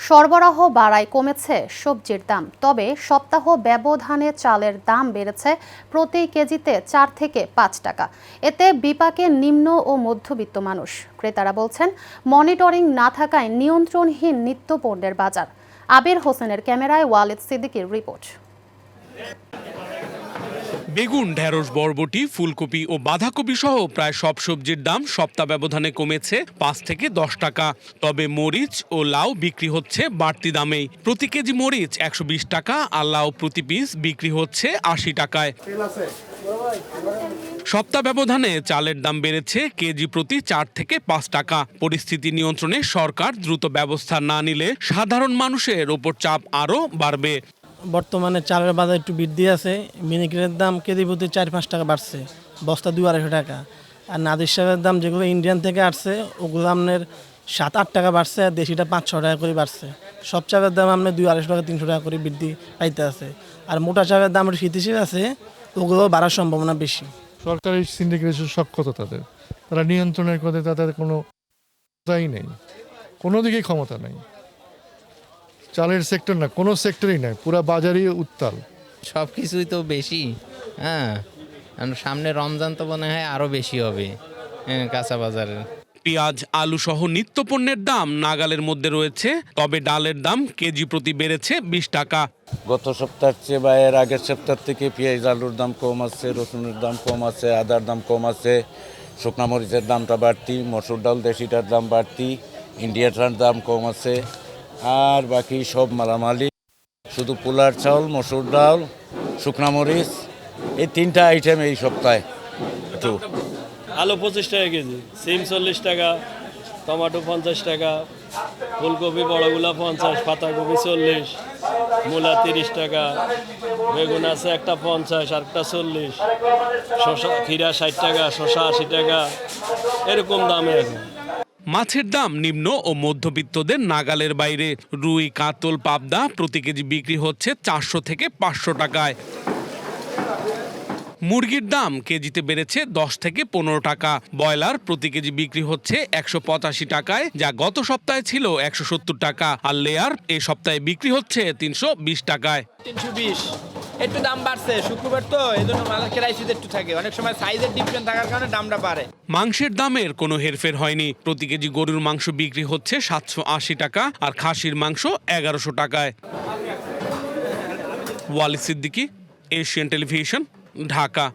সরবরাহ বাড়ায় কমেছে সবজির দাম, তবে সপ্তাহ ব্যবধানে চালের দাম বেড়েছে প্রতি কেজিতে 4 থেকে 5 টাকা। এতে বিপাকে নিম্ন ও মধ্যবিত্ত মানুষ। ক্রেতারা বলছেন, মনিটরিং না থাকায় নিয়ন্ত্রণহীন নিত্যপণ্যের বাজার। আবির হোসেনের ক্যামেরায় ওয়ালিদ সিদ্দিকীর রিপোর্ট। বেগুন, ঢেঁড়স, বরবটি, ফুলকপি ও বাঁধাকপি সহ প্রায় সব সবজির দাম সপ্তাহ ব্যবধানে কমেছে 5 থেকে 10 টাকা। তবে মরিচ ও লাউ বিক্রি হচ্ছে বাড়তি দামেই। প্রতি কেজি মরিচ 120 টাকা আর লাউ প্রতি পিস বিক্রি হচ্ছে 80 টাকায়। সপ্তাহ ব্যবধানে চালের দাম বেড়েছে কেজি প্রতি 4 থেকে 5 টাকা। পরিস্থিতি নিয়ন্ত্রণে সরকার দ্রুত ব্যবস্থা না নিলে সাধারণ মানুষের ওপর চাপ আরও বাড়বে। বর্তমানে চালের বাজার একটু বৃদ্ধি আছে। মিনিকেটের দাম কেজি প্রতি 4-5 টাকা বাড়ছে, বস্তা 200-250 টাকা। আর নাদির শাকের দাম যেগুলো ইন্ডিয়ান থেকে আসছে ওগুলো আপনার 7-8 টাকা বাড়ছে, আর দেশিটা 5-6 টাকা করে বাড়ছে। সব চালের দাম আপনার 200-250 টাকা 300 টাকা করে বৃদ্ধি পাইতে আছে। আর মোটা চালের দাম একটু স্থিতিশীল আছে, ওগুলো বাড়ার সম্ভাবনা বেশি। সরকারি সিন্ডিকেটের সক্ষমতা তারা নিয়ন্ত্রণের কথা তাদের কোনো ক্ষমতাই নেই, কোনো দিকেই ক্ষমতা নেই। চালের সেক্টর না, কোনো সেক্টরই নাই, পুরো বাজারই উত্তাল। সব কিছুই তো বেশি। হ্যাঁ, সামনে রমজান তো মনে হয় আরও বেশি হবে কাঁচা বাজারের। পেঁয়াজ, আলু সহ নিত্যপণ্যের দাম নাগালের মধ্যে রয়েছে, তবে ডালের দাম কেজি প্রতি বেড়েছে 20 টাকা। গত সপ্তাহের চেয়ে বা এর আগের সপ্তাহ থেকে পেঁয়াজ আলুর দাম কম আছে, রসুনের দাম কম আছে, আদার দাম কম আছে, শুকনা মরিচের দামটা বাড়তি, মসুর ডাল দেশিটার দাম বাড়তি, ইন্ডিয়াটার দাম কম আছে। আর বাকি সব মালামালি শুধু পোলার চাউল, মসুর ডাল, শুকনা মরিচ, এই 3টা আইটেম এই সপ্তাহে একটু। আলু 25 টাকা কেজি, সিম 40 টাকা, টমেটো 50 টাকা, ফুলকপি বড়গুলা 50, পাতাকপি 40, মূলা 30 টাকা, বেগুন আছে একটা 50 আর একটা 40, শসা খিরা 60 টাকা, শসা 80 টাকা, এরকম দামে এখন। মাছের দাম নিম্ন ও মধ্যবিত্তদের নাগালের বাইরে। রুই, কাতল, পাবদা প্রতি কেজি বিক্রি হচ্ছে 400 থেকে 500 টাকায়। মুরগির দাম কেজিতে বেড়েছে 10 থেকে 15 টাকা। ব্রয়লার প্রতি কেজি বিক্রি হচ্ছে 185 টাকায়, যা গত সপ্তাহে ছিল 170 টাকা। আর লেয়ার এই সপ্তাহে বিক্রি হচ্ছে 320 টাকায়। 320 একটু দাম বাড়ছে, শুক্রবার তো এই জন্য মালের ক্রাইসিস একটু থাকে, অনেক সময় সাইজের ডিফারেন্স থাকার কারণে দামটা বাড়ে। মাংসের দামের কোনো হেরফের হয়নি। প্রতি কেজি গরুর মাংস বিক্রি হচ্ছে 780 টাকা আর খাসির মাংস 1100 টাকায়। Walid Siddiqui, Asian television, Dhaka.